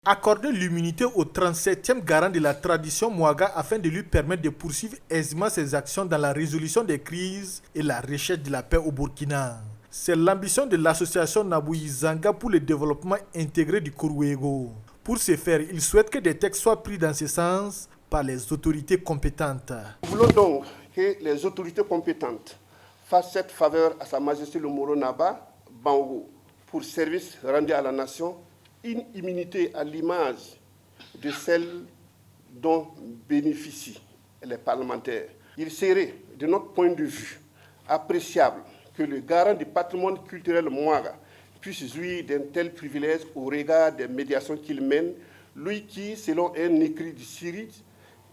Accorder l'immunité au 37e garant de la tradition Mouaga afin de lui permettre de poursuivre aisément ses actions dans la résolution des crises et la recherche de la paix au Burkina. C'est l'ambition de l'association Nabouyi Zanga pour le développement intégré du Kourouego. Pour ce faire, il souhaite que des textes soient pris dans ce sens par les autorités compétentes. Nous voulons donc que les autorités compétentes fassent cette faveur à Sa Majesté le Moro Naba Bango pour service rendu à la nation, une immunité à l'image de celle dont bénéficient les parlementaires. Il serait, de notre point de vue, appréciable que le garant du patrimoine culturel Mouaga puisse jouir d'un tel privilège au regard des médiations qu'il mène, lui qui, selon un écrit du CIRID,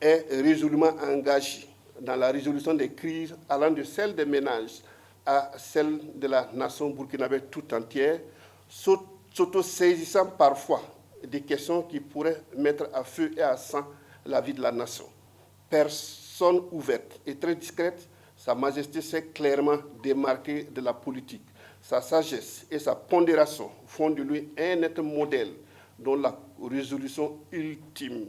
est résolument engagé dans la résolution des crises allant de celle des ménages à celle de la nation burkinabé tout entière, s'auto-saisissant parfois des questions qui pourraient mettre à feu et à sang la vie de la nation. Personne ouverte et très discrète, Sa Majesté s'est clairement démarquée de la politique. Sa sagesse et sa pondération font de lui un net modèle dont la résolution ultime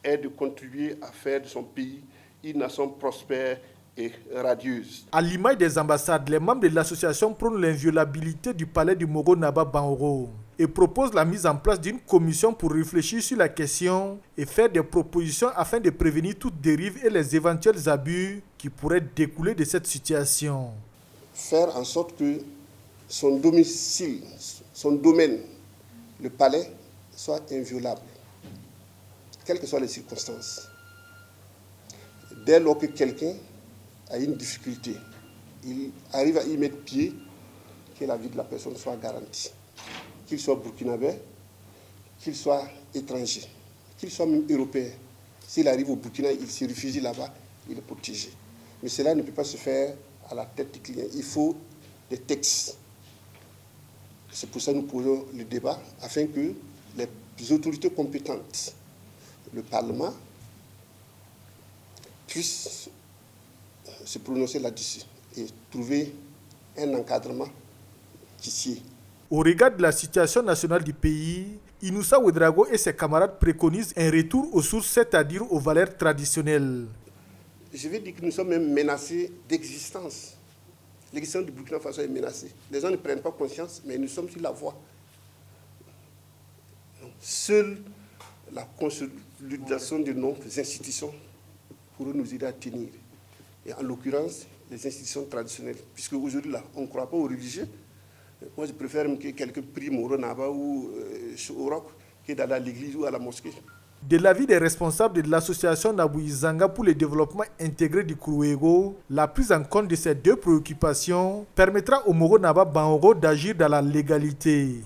est de contribuer à faire de son pays une nation prospère et radieuse. À l'image des ambassades, les membres de l'association prônent l'inviolabilité du palais du Moro Naba Bango et proposent la mise en place d'une commission pour réfléchir sur la question et faire des propositions afin de prévenir toute dérive et les éventuels abus qui pourraient découler de cette situation. Faire en sorte que son domicile, son domaine, le palais, soit inviolable, quelles que soient les circonstances. Dès lors que quelqu'un a une difficulté, il arrive à y mettre pied, que la vie de la personne soit garantie. Qu'il soit burkinabé, qu'il soit étranger, qu'il soit même européen. S'il arrive au Burkina, il se réfugie là-bas, il est protégé. Mais cela ne peut pas se faire à la tête du client. Il faut des textes. C'est pour ça que nous posons le débat, afin que les autorités compétentes, le Parlement, puissent se prononcer là-dessus et trouver un encadrement qui sied. Au regard de la situation nationale du pays, Inoussa Ouedraogo et ses camarades préconisent un retour aux sources, c'est-à-dire aux valeurs traditionnelles. Je vais dire que nous sommes même menacés d'existence. L'existence du Burkina Faso est menacée. Les gens ne prennent pas conscience, mais nous sommes sur la voie. Seule la consolidation de nos institutions pourrait nous aider à tenir. Et en l'occurrence, les institutions traditionnelles. Puisque aujourd'hui, là, on ne croit pas aux religieux. Moi, je préfère que quelqu'un prie Moro Naba ou au roc que d'aller à l'église ou à la mosquée. De l'avis des responsables de l'association Nabouyi Zanga pour le développement intégré du Kourouego, la prise en compte de ces deux préoccupations permettra au Moro Naba Bango d'agir dans la légalité.